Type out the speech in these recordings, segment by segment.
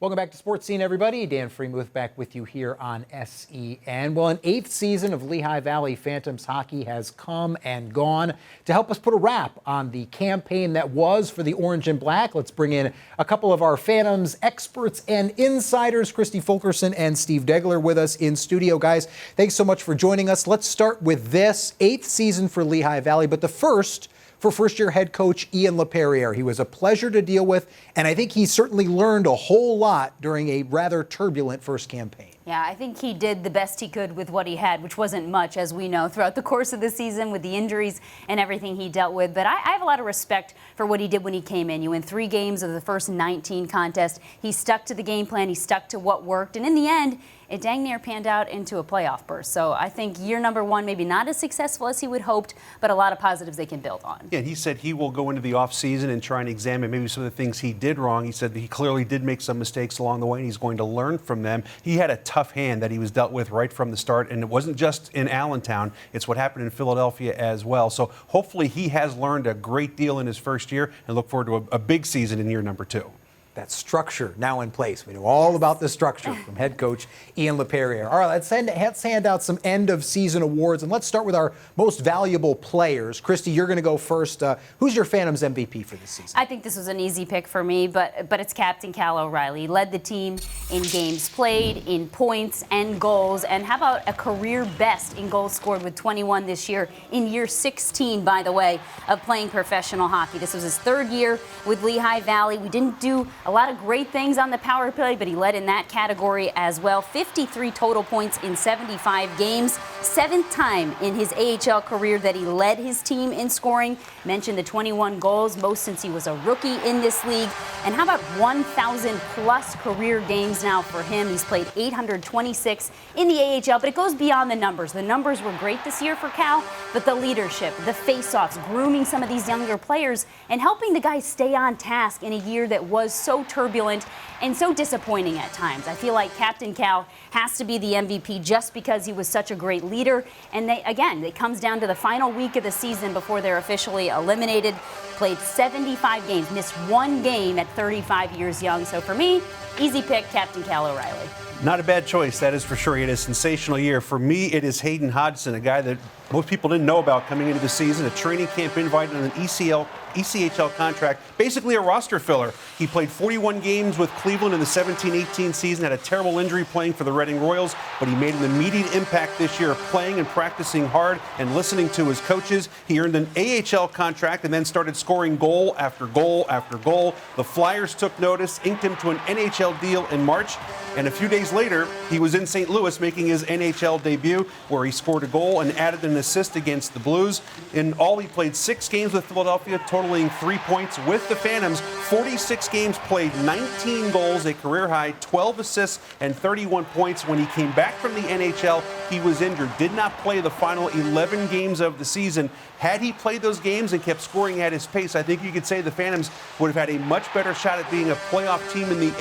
Welcome back to Sports Scene, everybody. Dan Freemuth back with you here on SEN. Well, an 8th season of Lehigh Valley Phantoms hockey has come and gone. To help us put a wrap on the campaign that was for the Orange and Black, let's bring in a couple of our Phantoms experts and insiders, Kristi Fulkerson and Steve Degler, with us in studio. Guys, thanks so much for joining us. Let's start with this 8th season for Lehigh Valley, but the first for first-year head coach Ian LaPerriere. He was a pleasure to deal with, and I think he certainly learned a whole lot during a rather turbulent first campaign. Yeah, I think he did the best he could with what he had, which wasn't much, as we know, throughout the course of the season with the injuries and everything he dealt with. But I have a lot of respect for what he did when he came in. You win 3 games of the first 19 contests. He stuck to the game plan. He stuck to what worked. And in the end, it dang near panned out into a playoff berth. So I think year number 1, maybe not as successful as he would hoped, but a lot of positives they can build on. Yeah, he said he will go into the offseason and try and examine maybe some of the things he did wrong. He said that he clearly did make some mistakes along the way, and he's going to learn from them. He had a tough hand that he was dealt with right from the start, and it wasn't just in Allentown. It's what happened in Philadelphia as well. So hopefully he has learned a great deal in his first year, and look forward to a big season in year number 2. That structure now in place. We know all about the structure from head coach Ian LaPerriere. All right, let's hand out some end-of-season awards, and let's start with our most valuable players. Kristi, you're going to go first. Who's your Phantoms MVP for this season? I think this was an easy pick for me, but it's Captain Cal O'Reilly. He led the team in games played, in points and goals, and how about a career best in goals scored with 21 this year, in year 16, by the way, of playing professional hockey. This was his 3rd year with Lehigh Valley. We didn't do a lot of great things on the power play, but he led in that category as well. 53 total points in 75 games. 7th time in his AHL career that he led his team in scoring. Mentioned the 21 goals, most since he was a rookie in this league. And how about 1,000 plus career games now for him? He's played 826 in the AHL, but it goes beyond the numbers. The numbers were great this year for Cal, but the leadership, the face-offs, grooming some of these younger players, and helping the guys stay on task in a year that was so turbulent and so disappointing at times. I feel like Captain Cal has to be the MVP just because he was such a great leader. And it comes down to the final week of the season before they're officially eliminated. Played 75 games, missed 1 game at 35 years young. So for me, easy pick, Captain Cal O'Reilly. Not a bad choice, that is for sure. He had a sensational year. For me, it is Hayden Hodgson, a guy that most people didn't know about coming into the season, a training camp invite on an ECHL contract, basically a roster filler. He played 41 games with Cleveland in the 17-18 season, had a terrible injury playing for the Reading Royals, but he made an immediate impact this year, playing and practicing hard and listening to his coaches. He earned an AHL contract and then started scoring goal after goal after goal. The Flyers took notice, inked him to an NHL deal in March, and a few days later, he was in St. Louis making his NHL debut, where he scored a goal and added an assist against the Blues. In all, he played 6 games with Philadelphia, totaling 3 points with the Phantoms. 46 games played, 19 goals, a career high, 12 assists, and 31 points. When he came back from the NHL, he was injured, did not play the final 11 games of the season. Had he played those games and kept scoring at his pace, I think you could say the Phantoms would have had a much better shot at being a playoff team in the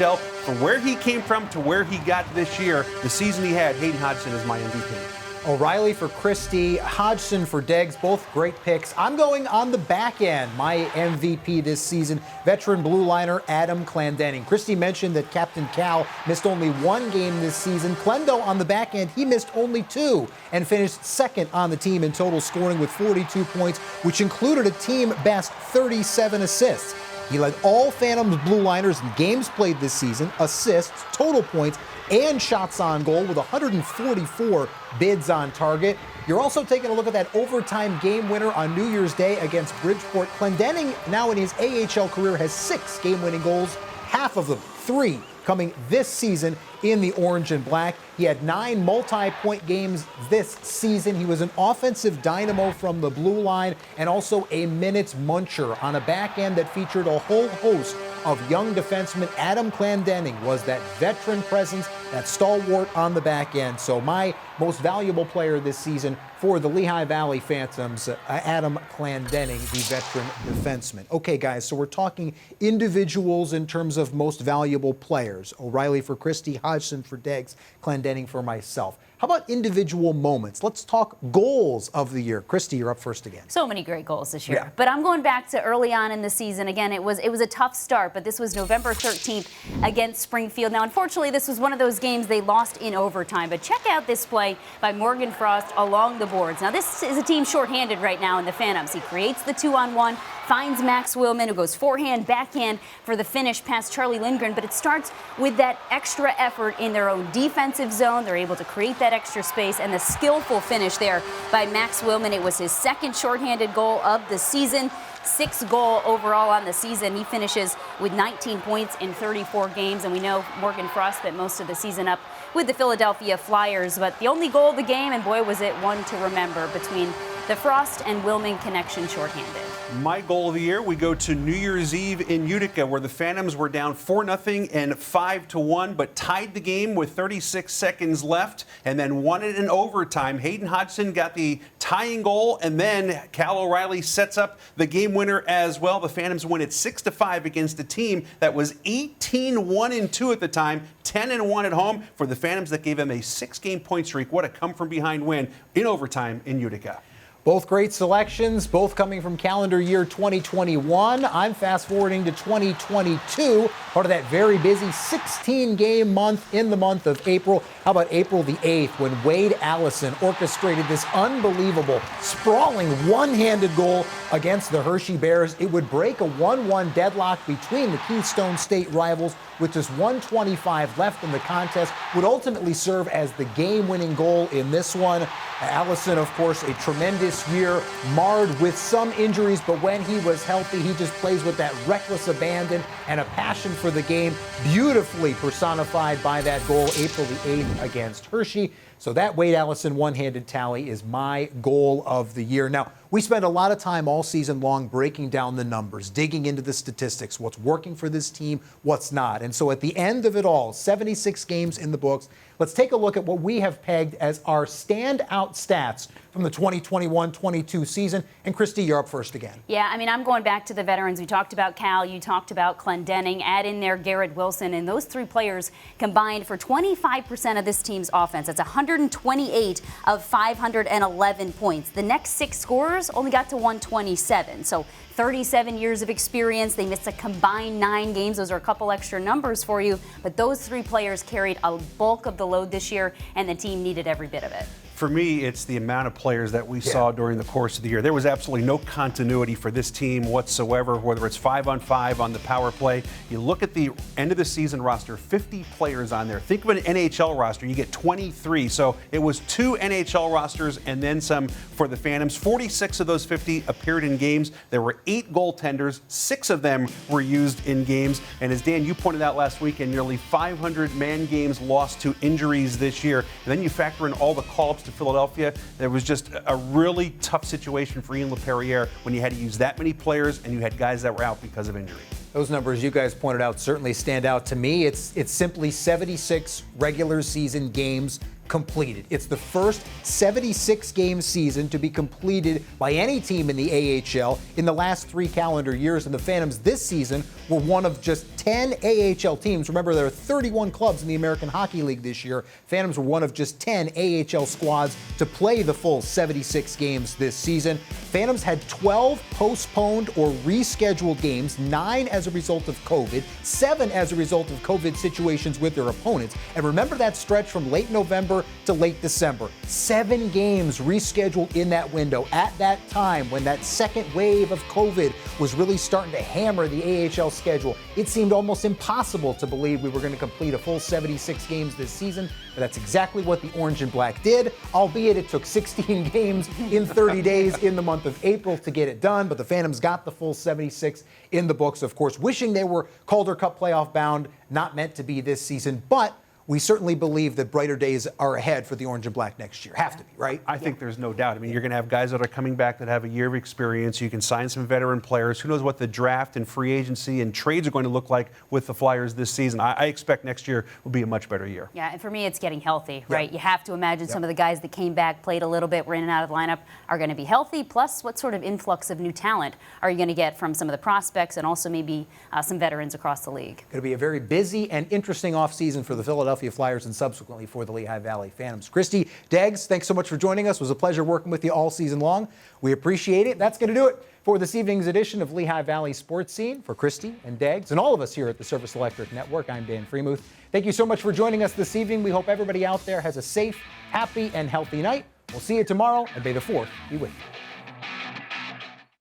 AHL. From where he came from to where he got this year, the season he had, Hayden Hodgson is my MVP. O'Reilly for Kristi, Hodgson for Deggs, both great picks. I'm going on the back end. My MVP this season, veteran blue liner Adam Clendening. Kristi mentioned that Captain Cal missed only 1 game this season. Clendo on the back end, he missed only 2 and finished 2nd on the team in total scoring with 42 points, which included a team best 37 assists. He led all Phantoms blue liners in games played this season, assists, total points, and shots on goal with 144 bids on target. You're also taking a look at that overtime game winner on New Year's Day against Bridgeport. Clendening now in his AHL career has 6 game-winning goals, half of them, 3, coming this season in the Orange and Black. He had 9 multi-point games this season. He was an offensive dynamo from the blue line and also a minutes muncher on a back end that featured a whole host of young defensemen. Adam Clendening was that veteran presence, that stalwart on the back end. So my most valuable player this season, for the Lehigh Valley Phantoms, Adam Clendenning, the veteran defenseman. Okay, guys, so we're talking individuals in terms of most valuable players. O'Reilly for Kristi, Hodgson for Deggs, Clendenning for myself. How about individual moments? Let's talk goals of the year. Kristi, you're up first again. So many great goals this year. Yeah. But I'm going back to early on in the season. Again, it was a tough start, but this was November 13th against Springfield. Now, unfortunately, this was one of those games they lost in overtime. But check out this play by Morgan Frost along the boards. Now, this is a team shorthanded right now in the Phantoms. He creates the 2-on-1, finds Max Willman, who goes forehand, backhand for the finish past Charlie Lindgren. But it starts with that extra effort in their own defensive zone. They're able to create that extra space and the skillful finish there by Max Willman. It was his second shorthanded goal of the season. 6th goal overall on the season. He finishes with 19 points in 34 games, and we know Morgan Frost spent most of the season up with the Philadelphia Flyers, but the only goal of the game, and boy was it one to remember, between the Frost and Willman connection shorthanded. My goal of the year, we go to New Year's Eve in Utica, where the Phantoms were down 4-0 and 5-1, but tied the game with 36 seconds left and then won it in overtime. Hayden Hodgson got the tying goal, and then Cal O'Reilly sets up the game winner as well. The Phantoms win it 6-5 against a team that was 18-1-2 at the time, 10-1 at home for the Phantoms. That gave them a 6-game point streak. What a come-from-behind win in overtime in Utica. Both great selections, both coming from calendar year 2021. I'm fast forwarding to 2022, part of that very busy 16-game month in the month of April. How about April the 8th, when Wade Allison orchestrated this unbelievable, sprawling one-handed goal against the Hershey Bears. It would break a 1-1 deadlock between the Keystone State rivals with just 1:25 left in the contest, would ultimately serve as the game-winning goal in this one. Allison, of course, a tremendous year, marred with some injuries, but when he was healthy, he just plays with that reckless abandon and a passion for the game, beautifully personified by that goal April the 8th against Hershey. So that Wade Allison one-handed tally is my goal of the year. Now, we spend a lot of time all season long breaking down the numbers, digging into the statistics, what's working for this team, what's not. And so at the end of it all, 76 games in the books, let's take a look at what we have pegged as our standout stats from the 2021-22 season. And Kristi, you're up first again. Yeah, I mean, I'm going back to the veterans. We talked about Cal, you talked about Clendenning, add in there Garrett Wilson, and those three players combined for 25% of this team's offense. That's 128 of 511 points. The next 6 scorers only got to 127. So 37 years of experience. They missed a combined 9 games. Those are a couple extra numbers for you. But those 3 players carried a bulk of the load this year, and the team needed every bit of it. For me, it's the amount of players that we saw during the course of the year. There was absolutely no continuity for this team whatsoever, whether it's 5-on-5 on the power play. You look at the end of the season roster, 50 players on there. Think of an NHL roster, you get 23. So it was 2 NHL rosters and then some for the Phantoms. 46 of those 50 appeared in games. There were 8 goaltenders. 6 of them were used in games. And as Dan, you pointed out last weekend, nearly 500 man games lost to injuries this year. And then you factor in all the call-ups to Philadelphia. There was just a really tough situation for Ian LaPerriere when you had to use that many players and you had guys that were out because of injury. Those numbers you guys pointed out certainly stand out to me. It's simply 76 regular season games completed. It's the first 76-game season to be completed by any team in the AHL in the last 3 calendar years, and the Phantoms this season were one of just 10 AHL teams. Remember, there are 31 clubs in the American Hockey League this year. Phantoms were one of just 10 AHL squads to play the full 76 games this season. Phantoms had 12 postponed or rescheduled games, 9 as a result of COVID, 7 as a result of COVID situations with their opponents. And remember that stretch from late November to late December. 7 games rescheduled in that window at that time when that second wave of COVID was really starting to hammer the AHL schedule. It seemed almost impossible to believe we were going to complete a full 76 games this season, but that's exactly what the Orange and Black did, albeit it took 16 games in 30 days in the month of April to get it done, but the Phantoms got the full 76 in the books, of course, wishing they were Calder Cup playoff bound, not meant to be this season, but we certainly believe that brighter days are ahead for the Orange and Black next year. Have to be, right? I think there's no doubt. I mean, you're going to have guys that are coming back that have a year of experience. You can sign some veteran players. Who knows what the draft and free agency and trades are going to look like with the Flyers this season. I expect next year will be a much better year. Yeah, and for me, it's getting healthy, right? You have to imagine some of the guys that came back, played a little bit, were in and out of the lineup, are going to be healthy. Plus, what sort of influx of new talent are you going to get from some of the prospects and also maybe some veterans across the league? Going to be a very busy and interesting offseason for the Philadelphia Flyers and subsequently for the Lehigh Valley Phantoms. Kristi, Deggs, thanks so much for joining us. It was a pleasure working with you all season long. We appreciate it. That's going to do it for this evening's edition of Lehigh Valley Sports Scene. For Kristi and Deggs and all of us here at the Service Electric Network, I'm Dan Freemuth. Thank you so much for joining us this evening. We hope everybody out there has a safe, happy, and healthy night. We'll see you tomorrow, and may the 4th be with you.